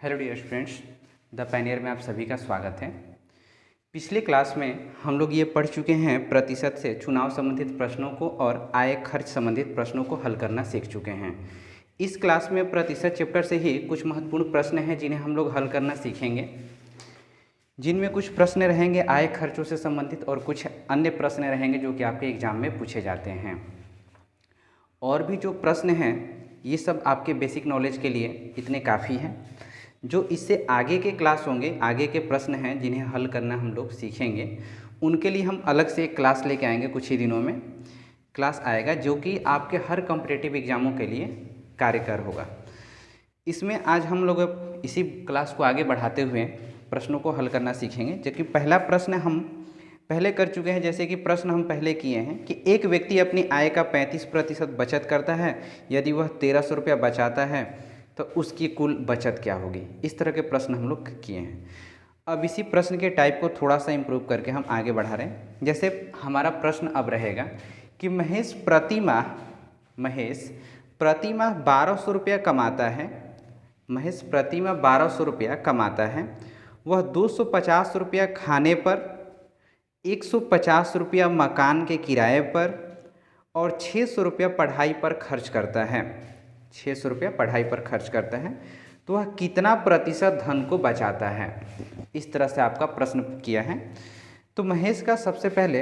Hello dear students, the Pioneer में आप सभी का स्वागत है। पिछले क्लास में हम लोग ये पढ़ चुके हैं प्रतिशत से चुनाव संबंधित प्रश्नों को और आय खर्च संबंधित प्रश्नों को हल करना सीख चुके हैं। इस क्लास में प्रतिशत चैप्टर से ही कुछ महत्वपूर्ण प्रश्न हैं जिन्हें हम लोग हल करना सीखेंगे, जिनमें कुछ प्रश्न रहेंगे आय खर्चों से संबंधित और कुछ अन्य प्रश्न रहेंगे जो कि आपके एग्जाम में पूछे जाते हैं। और भी जो प्रश्न हैं ये सब आपके बेसिक नॉलेज के लिए इतने काफ़ी हैं। जो इससे आगे के क्लास होंगे, आगे के प्रश्न हैं जिन्हें हल करना हम लोग सीखेंगे, उनके लिए हम अलग से एक क्लास लेके आएंगे। कुछ ही दिनों में क्लास आएगा जो कि आपके हर कॉम्पिटिटिव एग्जामों के लिए कार्यकर होगा। इसमें आज हम लोग इसी क्लास को आगे बढ़ाते हुए प्रश्नों को हल करना सीखेंगे, जबकि पहला प्रश्न हम पहले कर चुके हैं। जैसे कि प्रश्न हम पहले किए हैं कि एक व्यक्ति अपनी आय का 35% बचत करता है, यदि वह 1300 रुपया बचाता है तो उसकी कुल बचत क्या होगी। इस तरह के प्रश्न हम लोग किए हैं। अब इसी प्रश्न के टाइप को थोड़ा सा इम्प्रूव करके हम आगे बढ़ा रहे हैं। जैसे हमारा प्रश्न अब रहेगा कि महेश प्रति माह 1200 रुपया कमाता है। महेश प्रति माह 1200 रुपया कमाता है। वह 250 रुपया खाने पर, 150 रुपया मकान के किराए पर और 600 रुपया पढ़ाई पर खर्च करता है। 600 रुपया पढ़ाई पर खर्च करता है, तो वह कितना प्रतिशत धन को बचाता है। इस तरह से आपका प्रश्न किया है। तो महेश का सबसे पहले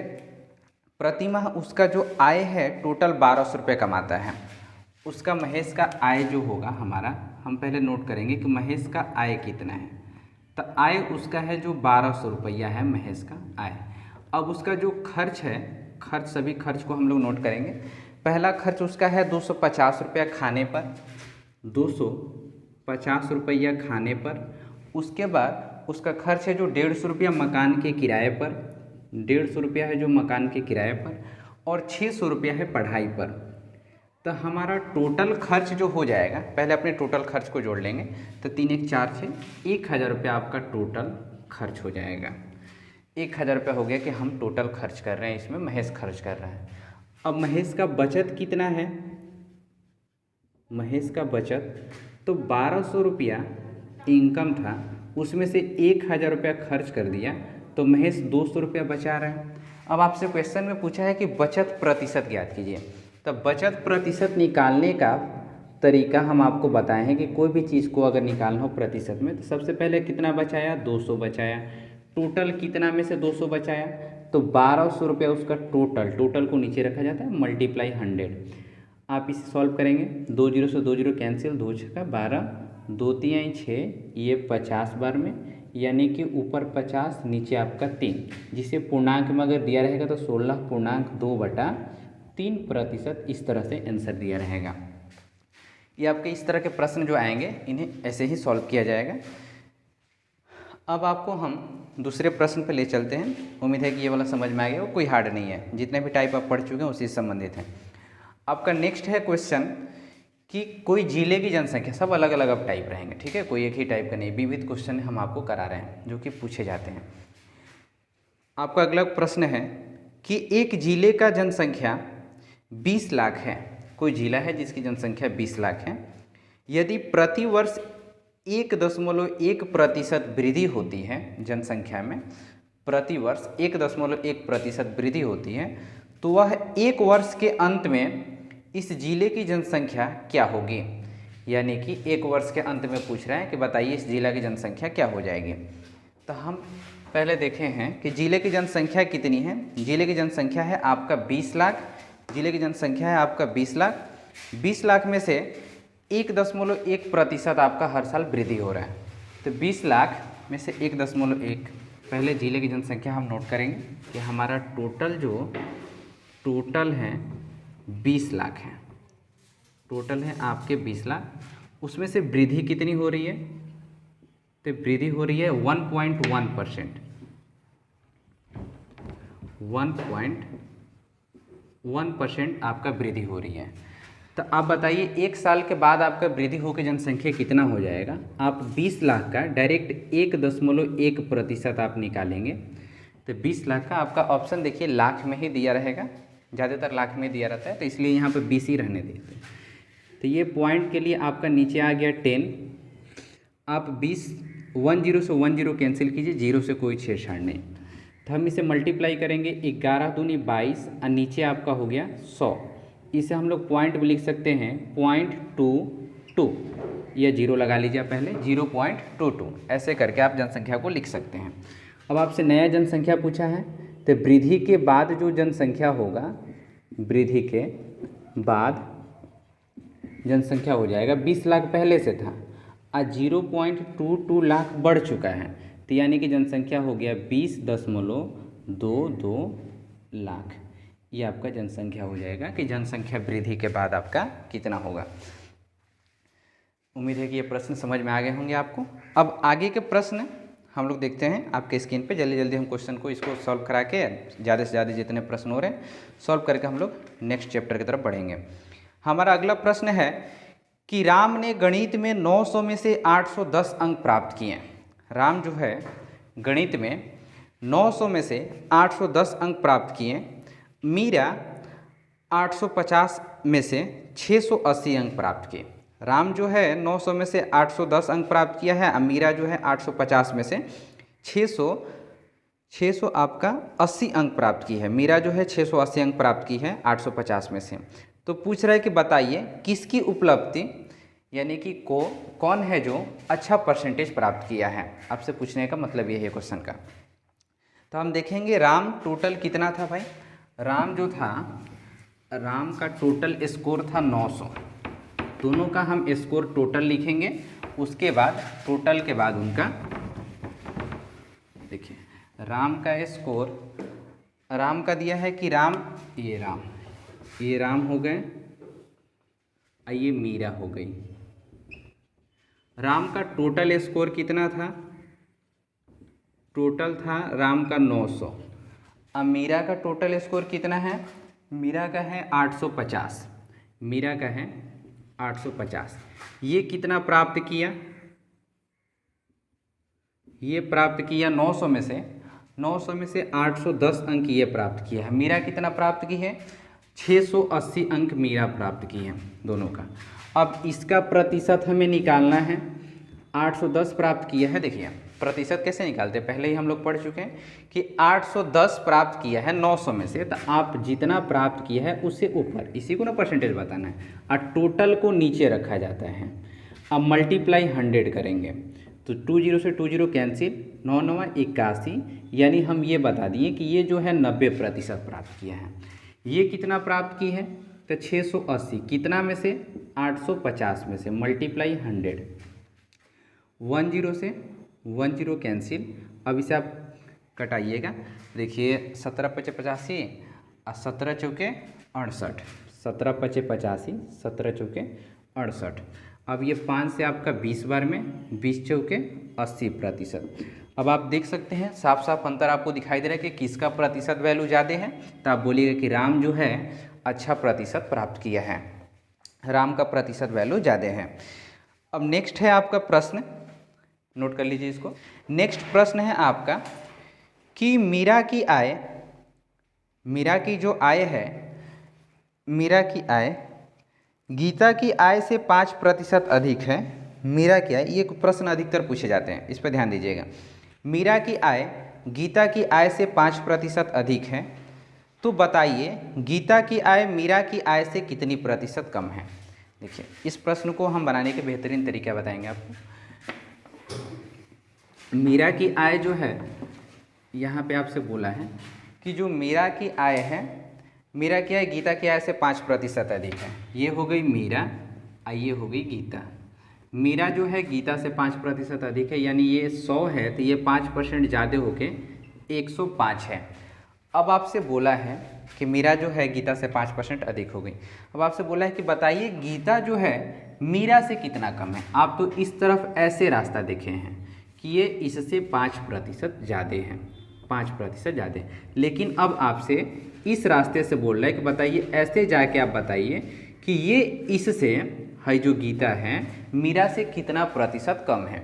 प्रति माह उसका जो आय है टोटल 1200 रुपये कमाता है। उसका महेश का आय जो होगा हमारा, हम पहले नोट करेंगे कि महेश का आय कितना है। तो आय उसका है जो 1200 रुपया है महेश का आय। अब उसका जो खर्च है, खर्च सभी खर्च को हम लोग नोट करेंगे। पहला खर्च उसका है 250 रुपया खाने पर, 250 रुपया खाने पर। उसके बाद उसका खर्च है जो 150 रुपया मकान के किराए पर, 150 रुपया है जो मकान के किराए पर, और 600 रुपया है पढ़ाई पर। तो हमारा टोटल खर्च जो हो जाएगा, पहले अपने टोटल खर्च को जोड़ लेंगे। तो 3 1 4 6 1000 रुपया आपका टोटल खर्च हो जाएगा। 1000 रुपया हो गया कि हम टोटल खर्च कर रहे हैं, इसमें महेश खर्च कर रहा है। अब महेश का बचत कितना है? महेश का बचत तो 1200 रुपया इनकम था, उसमें से 1000 रुपया खर्च कर दिया, तो महेश 200 रुपया बचा रहा है। अब आपसे क्वेश्चन में पूछा है कि बचत प्रतिशत ज्ञात कीजिए। तो बचत प्रतिशत निकालने का तरीका हम आपको बताए हैं कि कोई भी चीज़ को अगर निकालना हो प्रतिशत में, तो सबसे पहले कितना बचाया? 200 बचाया। टोटल कितना में से 200 बचाया? तो 1200 रुपया उसका टोटल को नीचे रखा जाता है, मल्टीप्लाई 100। आप इसे सॉल्व करेंगे, 2 0 से 2 0 कैंसिल, 2 6 12, 2 3 6, ये 50 बार में, यानी कि ऊपर 50 नीचे आपका 3, जिसे पूर्णांक में अगर दिया रहेगा तो 16.2/3%। इस तरह से आंसर दिया रहेगा। ये आपके इस तरह के प्रश्न जो आएंगे इन्हें ऐसे ही सॉल्व किया जाएगा। अब आपको हम दूसरे प्रश्न पर ले चलते हैं। उम्मीद है कि ये वाला समझ में आ गया। वो कोई हार्ड नहीं है, जितने भी टाइप आप पढ़ चुके हैं उसी से संबंधित हैं। आपका नेक्स्ट है क्वेश्चन कि कोई जिले की जनसंख्या, सब अलग अलग अब टाइप रहेंगे, ठीक है, कोई एक ही टाइप का नहीं, विविध क्वेश्चन हम आपको करा रहे हैं जो कि पूछे जाते हैं। आपका अगला प्रश्न है कि एक जिले का जनसंख्या 20 लाख है। कोई जिला है जिसकी जनसंख्या 20 लाख है। यदि प्रति वर्ष 1.1% वृद्धि होती है जनसंख्या में, प्रतिवर्ष 1.1% वृद्धि होती है, तो वह एक वर्ष के अंत में इस जिले की जनसंख्या क्या होगी। यानी कि एक वर्ष के अंत में पूछ रहे हैं कि बताइए इस जिला की जनसंख्या क्या हो जाएगी। तो हम पहले देखे हैं कि जिले की जनसंख्या कितनी है। जिले की जनसंख्या है आपका 20 लाख। जिले की जनसंख्या है आपका 20 लाख। 20 लाख में से 1.1% आपका हर साल वृद्धि हो रहा है। तो 20 लाख में से 1.1, पहले जिले की जनसंख्या हम नोट करेंगे कि हमारा टोटल है 20 लाख है। टोटल है आपके 20 लाख, उसमें से वृद्धि कितनी हो रही है? तो वृद्धि हो रही है 1.1%। 1.1% आपका वृद्धि हो रही है। तो आप बताइए एक साल के बाद आपका वृद्धि होकर जनसंख्या कितना हो जाएगा। आप 20 लाख का डायरेक्ट 1.1% आप निकालेंगे, तो 20 लाख का आपका ऑप्शन देखिए लाख में ही दिया रहेगा, ज़्यादातर लाख में दिया रहता है, तो इसलिए यहाँ पे 20 ही रहने देते हैं। तो ये पॉइंट के लिए आपका नीचे आ गया 10, आप 20 10 से 10 कैंसिल कीजिए, 0 से कोई छेड़छाड़ नहीं। तो हम इसे मल्टीप्लाई करेंगे, 11 दूनी 22 और नीचे आपका हो गया 100। इसे हम लोग पॉइंट भी लिख सकते हैं 0.22, या 0 लगा लीजिए पहले, 0.22 ऐसे करके आप जनसंख्या को लिख सकते हैं। अब आपसे नया जनसंख्या पूछा है, तो वृद्धि के बाद जो जनसंख्या होगा, वृद्धि के बाद जनसंख्या हो जाएगा 20 लाख पहले से था, आज 0.22 लाख बढ़ चुका है, तो यानी कि जनसंख्या हो गया 20.22 लाख। ये आपका जनसंख्या हो जाएगा कि जनसंख्या वृद्धि के बाद आपका कितना होगा। उम्मीद है कि ये प्रश्न समझ में आ गए होंगे आपको। अब आगे के प्रश्न हम लोग देखते हैं आपके स्क्रीन पे। जल्दी जल्दी हम क्वेश्चन को इसको सॉल्व करा के ज़्यादा से ज़्यादा जितने प्रश्न हो रहे हैं सॉल्व करके हम लोग नेक्स्ट चैप्टर की तरफ बढ़ेंगे। हमारा अगला प्रश्न है कि राम ने गणित में 900 में से 810 अंक प्राप्त किए। राम जो है गणित में 900 में से 810 अंक प्राप्त किए। मीरा 850 में से 680 अंक प्राप्त किए। राम जो है 900 में से 810 अंक प्राप्त किया है, मीरा जो है 850 में से 600 आपका 80 अंक प्राप्त की है। मीरा जो है 680 अंक प्राप्त की है 850 में से। तो पूछ रहा है कि बताइए किसकी उपलब्धि, यानी कि कौन है जो अच्छा परसेंटेज प्राप्त किया है। आपसे पूछने का मतलब ये है क्वेश्चन का। तो हम देखेंगे राम टोटल कितना था भाई। राम जो था, राम का टोटल स्कोर था 900। दोनों का हम स्कोर टोटल लिखेंगे, उसके बाद टोटल के बाद उनका देखिए राम का स्कोर, राम का दिया है कि ये राम हो गए, ये मीरा हो गई। राम का टोटल स्कोर कितना था, टोटल था राम का 900। अब मीरा का टोटल स्कोर कितना है, मीरा का है 850। मीरा का है 850। ये कितना प्राप्त किया, ये प्राप्त किया 900 में से 810 अंक ये प्राप्त किया है। मीरा कितना प्राप्त की है, 680 अंक मीरा प्राप्त की है दोनों का। अब इसका प्रतिशत हमें निकालना है। 810 प्राप्त किया है, देखिए प्रतिशत कैसे निकालते हैं, पहले ही हम लोग पढ़ चुके हैं कि 810 प्राप्त किया है 900 में से, तो आप जितना प्राप्त किया है उससे ऊपर, इसी को ना परसेंटेज बताना है, और टोटल को नीचे रखा जाता है। अब मल्टीप्लाई 100 करेंगे तो 20 से 20 कैंसिल, 9 9 81, यानी हम ये बता दिए कि ये जो है 90% प्राप्त किया है। ये कितना प्राप्त की है, तो 680 कितना में से, 850 में से, मल्टीप्लाई 100, 10 से 10 कैंसिल। अब इसे आप कटाइएगा, देखिए 17 × 5 = 85 और 17 × 4 = 68, 17 × 5 = 85, 17 × 4 = 68। अब ये 5 से आपका 20 बार में, 20 × 4 = 80%। अब आप देख सकते हैं साफ साफ अंतर आपको दिखाई दे रहा है कि किसका प्रतिशत वैल्यू ज़्यादा है, तो आप बोलिएगा कि राम जो है अच्छा प्रतिशत प्राप्त किया है, राम का प्रतिशत वैल्यू ज़्यादा है। अब नेक्स्ट है आपका प्रश्न, नोट कर लीजिए इसको। नेक्स्ट प्रश्न है आपका कि मीरा की जो आय है, मीरा की आय गीता की आय से 5% अधिक है। मीरा की आय, ये प्रश्न अधिकतर पूछे जाते हैं, इस पर ध्यान दीजिएगा। मीरा की आय गीता की आय से 5% अधिक है, तो बताइए गीता की आय मीरा की आय से कितनी प्रतिशत कम है। देखिए इस प्रश्न को हम बनाने के बेहतरीन तरीका बताएंगे आपको। मीरा की आय जो है, यहाँ पे आपसे बोला है कि जो मीरा की आय है, मीरा की आय गीता की आय से 5% अधिक है। ये हो गई मीरा, ये हो गई गीता। मीरा जो है गीता से 5% अधिक है, यानी ये 100 है तो ये 5% ज़्यादा होके 105 है। अब आपसे बोला है कि मीरा जो है गीता से 5% अधिक हो गई। अब आपसे बोला है कि बताइए गीता जो है मीरा से कितना कम है। आप तो इस तरफ ऐसे रास्ता देखे हैं कि ये इससे 5% ज़्यादा है, 5% ज़्यादा है, लेकिन अब आपसे इस रास्ते से बोल रहा है कि बताइए ऐसे जाके आप बताइए कि ये इससे है जो गीता है मीरा से कितना प्रतिशत कम है।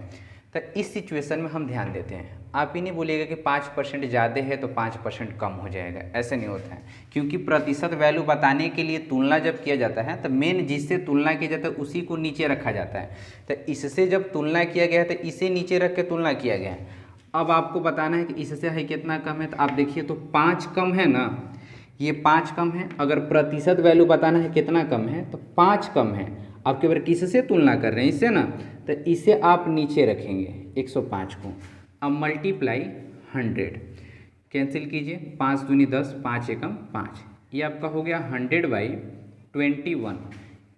तो इस सिचुएशन में हम ध्यान देते हैं, आप ही नहीं बोलिएगा कि 5% ज़्यादा है तो 5% कम हो जाएगा, ऐसे नहीं होता है। क्योंकि प्रतिशत वैल्यू बताने के लिए तुलना जब किया जाता है तो मेन जिससे तुलना किया जाता है उसी को नीचे रखा जाता है। तो इससे जब तुलना किया गया है तो इसे नीचे रख के तुलना किया गया है। अब आपको बताना है कि इससे है कितना कम है, तो आप देखिए तो 5 कम है ना, ये 5 कम है। अगर प्रतिशत वैल्यू बताना है कितना कम है तो 5 कम है। आपके बार किससे तुलना कर रहे हैं, इससे ना, तो इसे आप नीचे रखेंगे 105 को। अब मल्टीप्लाई 100, कैंसिल कीजिए, 5 दूनी 10, 5 एकम 5, ये आपका हो गया 100/21।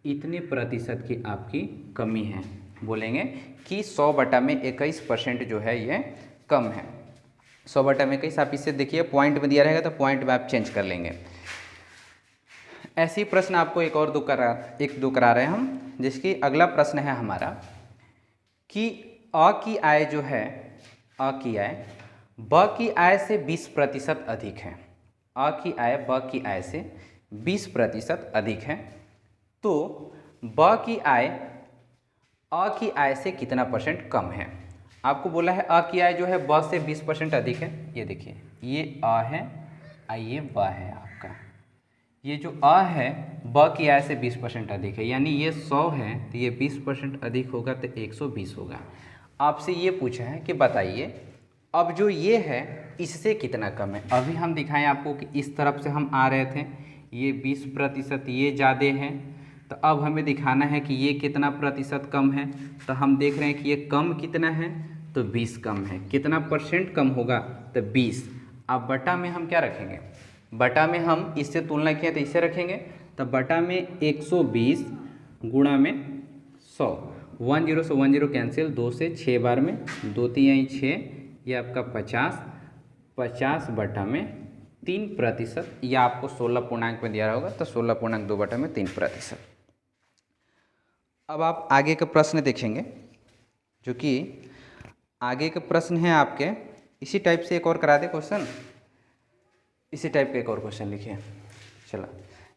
इतने प्रतिशत की आपकी कमी है। बोलेंगे कि 100/21% जो है ये कम है। 100/21 आप इससे देखिए पॉइंट में दिया रहेगा तो पॉइंट में आप चेंज कर लेंगे। ऐसे ही प्रश्न आपको एक दो करा रहे हैं हम, जिसकी अगला प्रश्न है हमारा कि अ की आय जो है, अ की आय ब की आय से 20% अधिक है। अ की आय ब की आय से 20% अधिक है, तो ब की आय अ की आय से कितना परसेंट कम है। आपको बोला है अ की आय जो है ब से 20% अधिक है। ये देखिए, ये अ है और ये ब है आपका। ये जो अ है ब की आय से 20% अधिक है, यानी ये 100 है तो ये 20% अधिक होगा तो 120 होगा। आपसे ये पूछा है कि बताइए अब जो ये है इससे कितना कम है। अभी हम दिखाएं आपको कि इस तरफ से हम आ रहे थे, ये 20% ये ज़्यादा है, तो अब हमें दिखाना है कि ये कितना प्रतिशत कम है। तो हम देख रहे हैं कि ये कम कितना है, तो 20 कम है। कितना परसेंट कम होगा, तो 20। अब बटा में हम क्या रखेंगे, बटा में हम इससे तुलना किया तो इसे रखेंगे, तो बटा में 120 गुणा में 100, 10 से 10 कैंसिल, 2 से 6 बार में 2 3 6, ये आपका 50 बटा में 3%, या आपको 16 पूर्णांक में दिया होगा तो 16.2 बटा में 3%। अब आप आगे का प्रश्न देखेंगे, जो कि आगे का प्रश्न है आपके इसी टाइप से। एक और करा दे क्वेश्चन, इसी टाइप का एक और क्वेश्चन लिखिए। चलो,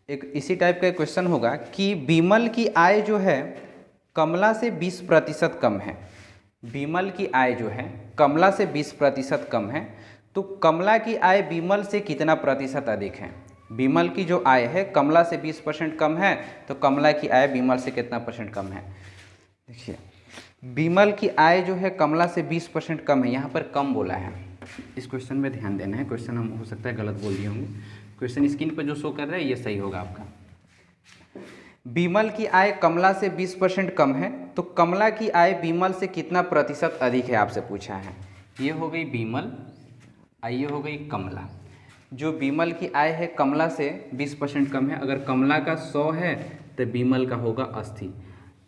एक इसी टाइप का क्वेश्चन होगा कि विमल की आय जो है कमला से 20% कम है। विमल की आय जो है कमला से 20% कम है, तो कमला की आय विमल से कितना प्रतिशत अधिक है। विमल की जो आय है कमला से 20% कम है, तो कमला की आय विमल से कितना परसेंट कम है। देखिए, विमल की आय जो है कमला से 20% कम है, यहाँ पर कम बोला है। इस क्वेश्चन में ध्यान देना है, क्वेश्चन हम हो सकता है गलत बोल दिए होंगे। क्वेश्चन स्क्रीन पर जो शो कर रहा है ये सही होगा आपका। विमल की आय कमला से 20% कम है, तो कमला की आय विमल से कितना प्रतिशत अधिक है आपसे पूछा है। ये हो गई विमल और ये हो गई कमला। जो विमल की आय है कमला से 20% कम है। अगर कमला का 100 है तो विमल का होगा 80।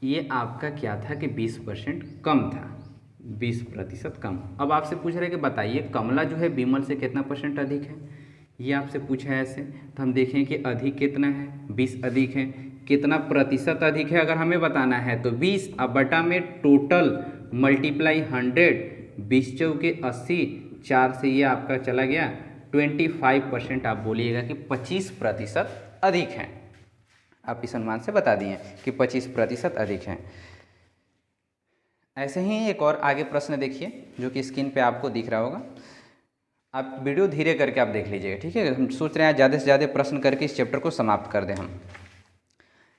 ये आपका क्या था कि 20% कम था, 20% कम। अब आपसे पूछ रहे हैं कि बताइए कमला जो है विमल से कितना परसेंट अधिक है। ये आपसे पूछा है ऐसे, तो हम देखें कि अधिक कितना है, 20 अधिक है। कितना प्रतिशत अधिक है अगर हमें बताना है तो 20। अब बटा में टोटल मल्टीप्लाई 100, 20 चौके 80, 4 से ये आपका चला गया 25%। आप बोलिएगा कि 25% अधिक है। आप इस अनुमान से बता दिए कि 25% अधिक है। ऐसे ही एक और आगे प्रश्न देखिए, जो कि स्क्रीन पे आपको दिख रहा होगा। आप वीडियो धीरे करके आप देख लीजिएगा, ठीक है। हम सोच रहे हैं ज़्यादा से ज़्यादा प्रश्न करके इस चैप्टर को समाप्त कर दें हम।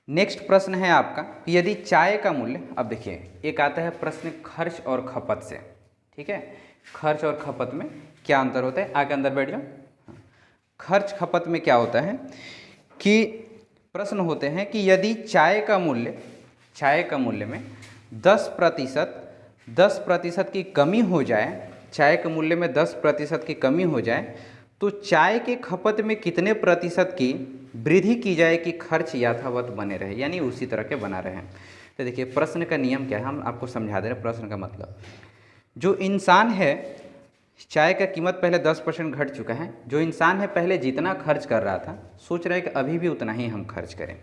नेक्स्ट प्रश्न है आपका, यदि चाय का मूल्य, अब देखिए एक आता है प्रश्न खर्च और खपत से, ठीक है। खर्च और खपत में क्या अंतर होता है, आगे अंदर बैठ जाओ। खर्च खपत में क्या होता है कि प्रश्न होते हैं कि यदि चाय का मूल्य में 10% की कमी हो जाए, चाय के मूल्य में 10% की कमी हो जाए, तो चाय के खपत में कितने प्रतिशत की वृद्धि की जाए कि खर्च यथावत बने रहे, यानी उसी तरह के बना रहे। तो देखिए प्रश्न का नियम क्या है, हम आपको समझा दे रहे हैं। प्रश्न का मतलब, जो इंसान है, चाय का कीमत पहले 10% घट चुका है। जो इंसान है पहले जितना खर्च कर रहा था, सोच रहा है कि अभी भी उतना ही हम खर्च करें।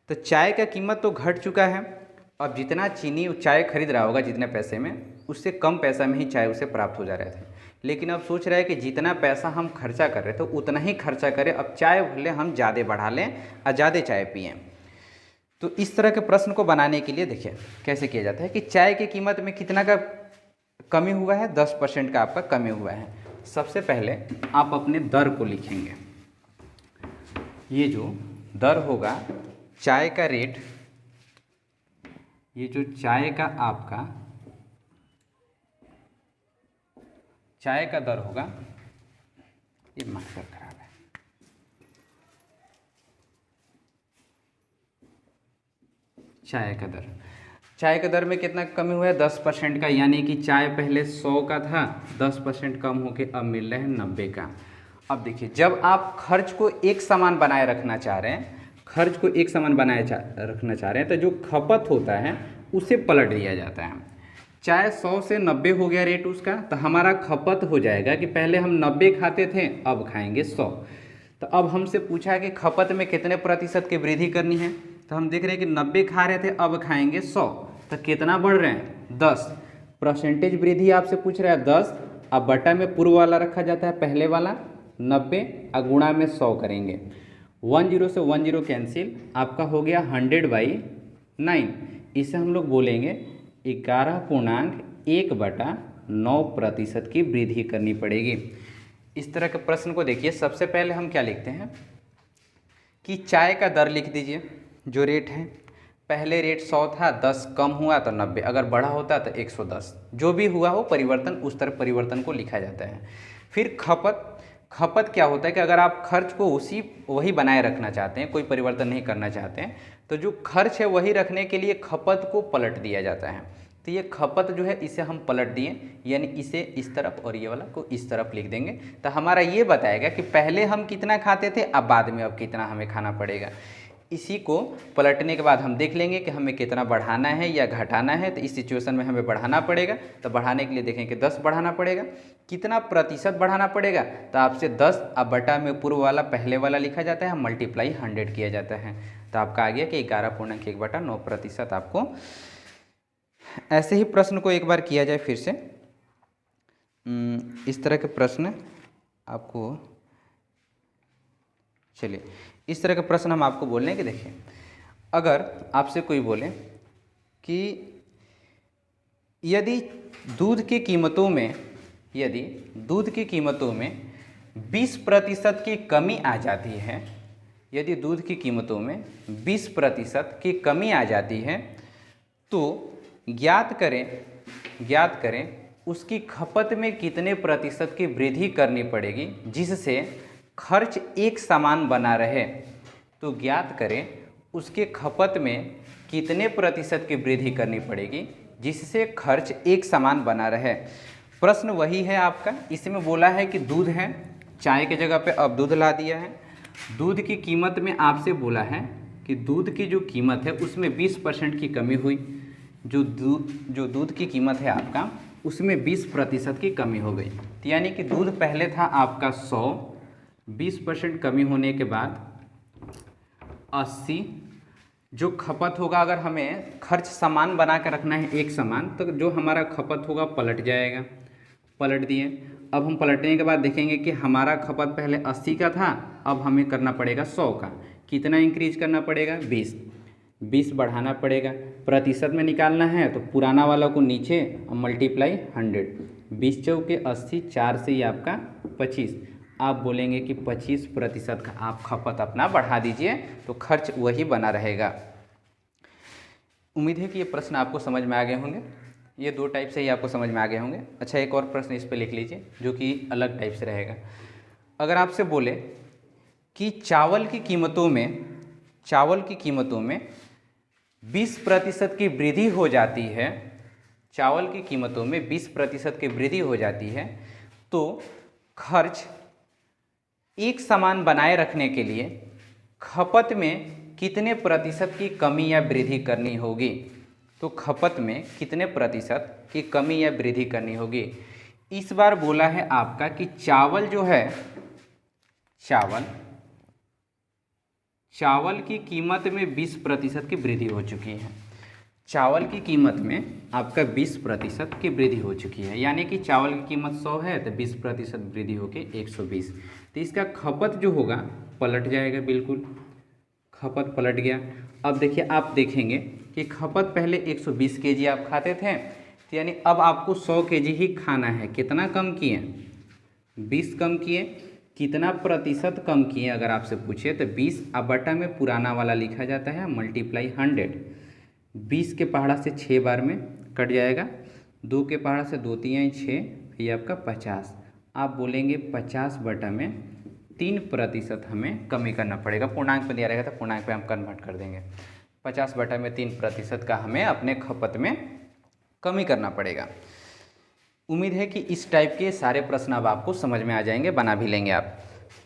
तो चाय का कीमत तो घट चुका है। अब जितना चीनी चाय खरीद रहा होगा जितने पैसे में, उससे कम पैसा में ही चाय उसे प्राप्त हो जा रहे थे। लेकिन अब सोच रहा है कि जितना पैसा हम खर्चा कर रहे थे उतना ही खर्चा करें, अब चाय भले हम ज़्यादा बढ़ा लें और ज़्यादा चाय पिएँ। तो इस तरह के प्रश्न को बनाने के लिए देखिए कैसे किया जाता है कि चाय की कीमत में कितना का कमी हुआ है, 10% का आपका कमी हुआ है। सबसे पहले आप अपने दर को लिखेंगे। ये जो दर होगा चाय का रेट, ये जो चाय का आपका चाय का दर होगा, ये मार्कर खराब है, चाय का दर में कितना कमी हुआ है, 10% का, यानी कि चाय पहले 100 का था, 10% कम होके अब मिल रहा है 90 का। अब देखिए, जब आप खर्च को एक समान बनाए रखना चाह रहे हैं, रखना चाह रहे हैं, तो जो खपत होता है उसे पलट दिया जाता है। चाहे 100 से 90 हो गया रेट उसका, तो हमारा खपत हो जाएगा कि पहले हम 90 खाते थे, अब खाएंगे 100। तो अब हमसे पूछा है कि खपत में कितने प्रतिशत की वृद्धि करनी है, तो हम देख रहे हैं कि 90 खा रहे थे, अब खाएंगे 100, तो कितना बढ़ रहे हैं, 10 परसेंटेज वृद्धि आपसे पूछ रहा है 10। अब बटा में पूर्व वाला रखा जाता है, पहले वाला 90 और गुणा में 100 करेंगे, 10 से 10 कैंसिल, आपका हो गया 100/9। इसे हम लोग बोलेंगे 11.1/9% की वृद्धि करनी पड़ेगी। इस तरह के प्रश्न को देखिए, सबसे पहले हम क्या लिखते हैं कि चाय का दर लिख दीजिए, जो रेट है, पहले रेट 100 था, 10 कम हुआ तो 90, अगर बढ़ा होता तो 110, जो भी हुआ हो परिवर्तन, उस तरह परिवर्तन को लिखा जाता है। फिर खपत क्या होता है कि अगर आप खर्च को वही बनाए रखना चाहते हैं, कोई परिवर्तन नहीं करना चाहते हैं, तो जो खर्च है वही रखने के लिए खपत को पलट दिया जाता है। तो ये खपत जो है इसे हम पलट दिए, यानी इसे इस तरफ और ये वाला को इस तरफ लिख देंगे, तो हमारा ये बताएगा कि पहले हम कितना खाते थे, अब बाद में अब कितना हमें खाना पड़ेगा। इसी को पलटने के बाद हम देख लेंगे कि हमें कितना बढ़ाना है या घटाना है। तो इस सिचुएशन में हमें बढ़ाना पड़ेगा, तो बढ़ाने के लिए देखेंगे 10 बढ़ाना पड़ेगा। कितना प्रतिशत बढ़ाना पड़ेगा, तो आपसे 10 अब बटा में पूर्व वाला पहले वाला लिखा जाता है, मल्टीप्लाई 100 किया जाता है, तो आपका आ गया कि 11.1/9% आपको। ऐसे ही प्रश्न को एक बार किया जाए फिर से, इस तरह के प्रश्न आपको, चलिए इस तरह के प्रश्न हम आपको बोल रहे हैं कि देखिए, अगर आपसे कोई बोले कि यदि दूध की कीमतों में 20% की कमी आ जाती है, यदि दूध की कीमतों में 20% की कमी आ जाती है, तो ज्ञात करें उसकी खपत में कितने प्रतिशत की वृद्धि करनी पड़ेगी जिससे खर्च एक समान बना रहे। तो ज्ञात करें उसके खपत में कितने प्रतिशत की वृद्धि करनी पड़ेगी जिससे खर्च एक समान बना रहे। प्रश्न वही है आपका, इसमें बोला है कि दूध है, चाय के जगह पे अब दूध ला दिया है। दूध की कीमत में आपसे बोला है कि दूध की जो कीमत है उसमें 20% की कमी हुई, जो दूध की कीमत है आपका उसमें 20% की कमी हो गई। तो यानी कि दूध पहले था आपका 100, 20% कमी होने के बाद 80, जो खपत होगा, अगर हमें खर्च समान बना कर रखना है एक समान, तो जो हमारा खपत होगा पलट जाएगा, पलट दिए। अब हम पलटने के बाद देखेंगे कि हमारा खपत पहले 80 का था, अब हमें करना पड़ेगा 100 का। कितना इंक्रीज करना पड़ेगा, 20 बढ़ाना पड़ेगा। प्रतिशत में निकालना है तो पुराना वाला को नीचे और मल्टीप्लाई 100, 20 चौके 80, 4 से ही आपका 25। आप बोलेंगे कि 25% का आप खपत अपना बढ़ा दीजिए, तो खर्च वही बना रहेगा। उम्मीद है कि ये प्रश्न आपको समझ में आ गए होंगे, ये 2 टाइप से ही आपको समझ में आ गए होंगे। अच्छा, एक और प्रश्न इस पे लिख लीजिए जो कि अलग टाइप से रहेगा। अगर आपसे बोले कि चावल की कीमतों में 20% की वृद्धि हो जाती है, चावल की कीमतों में 20% की वृद्धि हो जाती है, तो खर्च एक समान बनाए रखने के लिए खपत में कितने प्रतिशत की कमी या वृद्धि करनी होगी। तो खपत में कितने प्रतिशत की कमी या वृद्धि करनी होगी। इस बार बोला है आपका कि चावल जो है, चावल की कीमत में 20% की वृद्धि हो चुकी है। चावल की कीमत में आपका 20% की वृद्धि हो चुकी है, यानी कि चावल की कीमत 100 है तो 20% वृद्धि होकर 120। तो इसका खपत जो होगा पलट जाएगा, बिल्कुल खपत पलट गया। अब देखिए, आप देखेंगे कि खपत पहले 120 kg आप खाते थे, तो यानी अब आपको 100 kg ही खाना है। कितना कम किए? 20 कम किए। कितना प्रतिशत कम किए अगर आपसे पूछे तो 20 अब बटा में पुराना वाला लिखा जाता है मल्टीप्लाई 100। 20 के पहाड़ा से 6 बार में कट जाएगा, 2 के पहाड़ा से 2 3 6, ये आपका 50। आप बोलेंगे 50 बटा में 3% हमें कमी करना पड़ेगा। पूर्णांक में दिया रहेगा तो पूर्णांक पे हम कन्वर्ट कर देंगे। 50 बटा में 3% का हमें अपने खपत में कमी करना पड़ेगा। उम्मीद है कि इस टाइप के सारे प्रश्न अब आपको समझ में आ जाएंगे, बना भी लेंगे आप।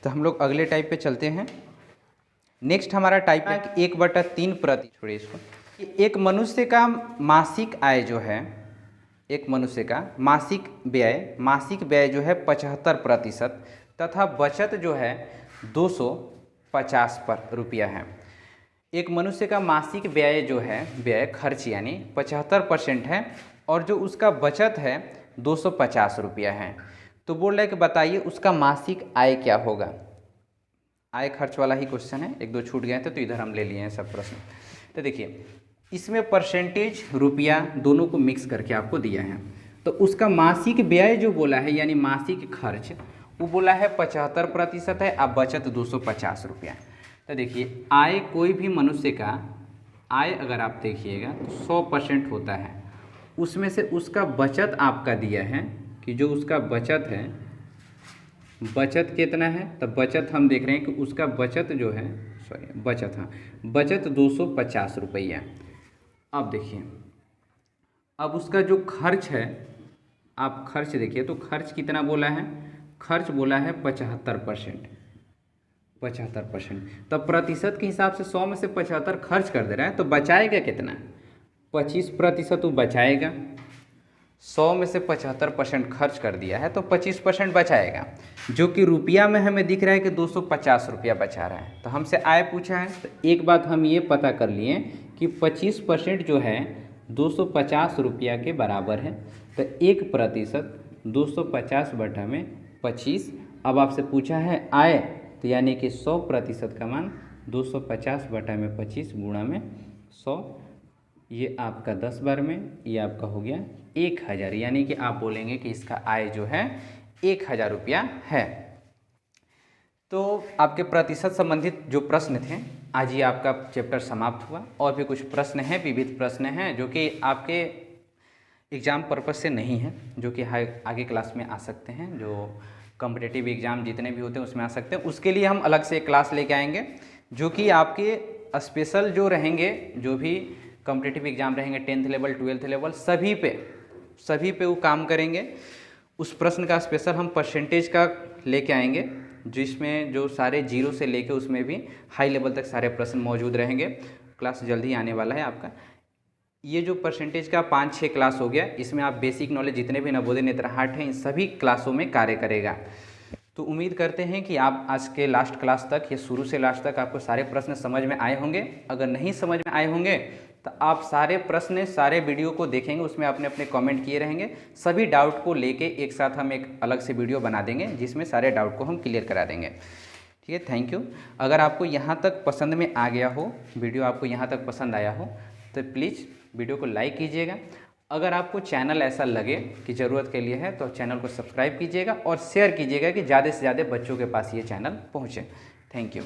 तो हम लोग अगले टाइप पे चलते हैं। नेक्स्ट हमारा टाइप है 1/3 छोड़िए इसको। एक मनुष्य का मासिक आय जो है, एक मनुष्य का मासिक व्यय जो है 75% तथा बचत जो है 250 रुपया है। एक मनुष्य का मासिक व्यय जो है, व्यय खर्च यानी 75% है और जो उसका बचत है 250 रुपया है। तो बोल रहा है कि बताइए उसका मासिक आय क्या होगा। आय खर्च वाला ही क्वेश्चन है, 1 2 छूट गए थे तो इधर हम ले लिए हैं सब प्रश्न। तो देखिए इसमें परसेंटेज रुपया दोनों को मिक्स करके आपको दिया है। तो उसका मासिक व्यय जो बोला है यानी मासिक खर्च वो बोला है 75% है, अब बचत 250 रुपया। तो देखिए आय कोई भी मनुष्य का आय अगर आप देखिएगा तो 100% होता है, उसमें से उसका बचत आपका दिया है कि जो उसका बचत है, बचत कितना है, तो बचत हम देख रहे हैं कि उसका बचत जो है बचत 250 रुपया। अब देखिए अब उसका जो खर्च है, आप खर्च देखिए तो खर्च कितना बोला है, खर्च बोला है 75%। तब प्रतिशत के हिसाब से 100 में से 75 खर्च कर दे रहा है तो बचाएगा कितना, 25% वो बचाएगा। 100 में से 75% खर्च कर दिया है तो 25% बचाएगा, जो कि रुपया में हमें दिख रहा है कि 250 रुपया बचा रहा है। तो हमसे आय पूछा है तो एक बात हम ये पता कर लिए कि 25% जो है 250 रुपया के बराबर है। तो 1% 250 बटा में 25। अब आपसे पूछा है आय, तो यानी कि 100% का मान 250 बटा में 25 गुणा में 100, ये आपका 10 बार में, ये आपका हो गया 1000। यानी कि आप बोलेंगे कि इसका आय जो है 1000 रुपया है। तो आपके प्रतिशत संबंधित जो प्रश्न थे, आज ही आपका चैप्टर समाप्त हुआ। और भी कुछ प्रश्न हैं, विविध प्रश्न हैं जो कि आपके एग्ज़ाम पर्पस से नहीं है, जो कि आगे क्लास में आ सकते हैं, जो कॉम्पिटिटिव एग्ज़ाम जितने भी होते हैं उसमें आ सकते हैं। उसके लिए हम अलग से क्लास लेके आएंगे जो कि आपके स्पेशल जो रहेंगे, जो भी कॉम्पिटिटिव एग्ज़ाम रहेंगे 10th लेवल 12th लेवल सभी पे वो काम करेंगे। उस प्रश्न का स्पेशल हम परसेंटेज का लेके आएंगे, जिसमें जो सारे जीरो से लेके उसमें भी हाई लेवल तक सारे प्रश्न मौजूद रहेंगे। क्लास जल्दी आने वाला है आपका। ये जो परसेंटेज का 5-6 क्लास हो गया, इसमें आप बेसिक नॉलेज जितने भी नवोदय नेत्रहाट हैं इन सभी क्लासों में कार्य करेगा। तो उम्मीद करते हैं कि आप आज के लास्ट क्लास तक या शुरू से लास्ट तक आपको सारे प्रश्न समझ में आए होंगे। अगर नहीं समझ में आए होंगे तो आप सारे प्रश्न, सारे वीडियो को देखेंगे, उसमें अपने अपने कमेंट किए रहेंगे। सभी डाउट को लेके एक साथ हम एक अलग से वीडियो बना देंगे जिसमें सारे डाउट को हम क्लियर करा देंगे। ठीक है, थैंक यू। अगर आपको यहाँ तक पसंद में आ गया हो, वीडियो आपको यहाँ तक पसंद आया हो तो प्लीज़ वीडियो को लाइक कीजिएगा। अगर आपको चैनल ऐसा लगे कि ज़रूरत के लिए है तो चैनल को सब्सक्राइब कीजिएगा और शेयर कीजिएगा कि ज़्यादा से ज़्यादा बच्चों के पास ये चैनल पहुँचे। Thank you.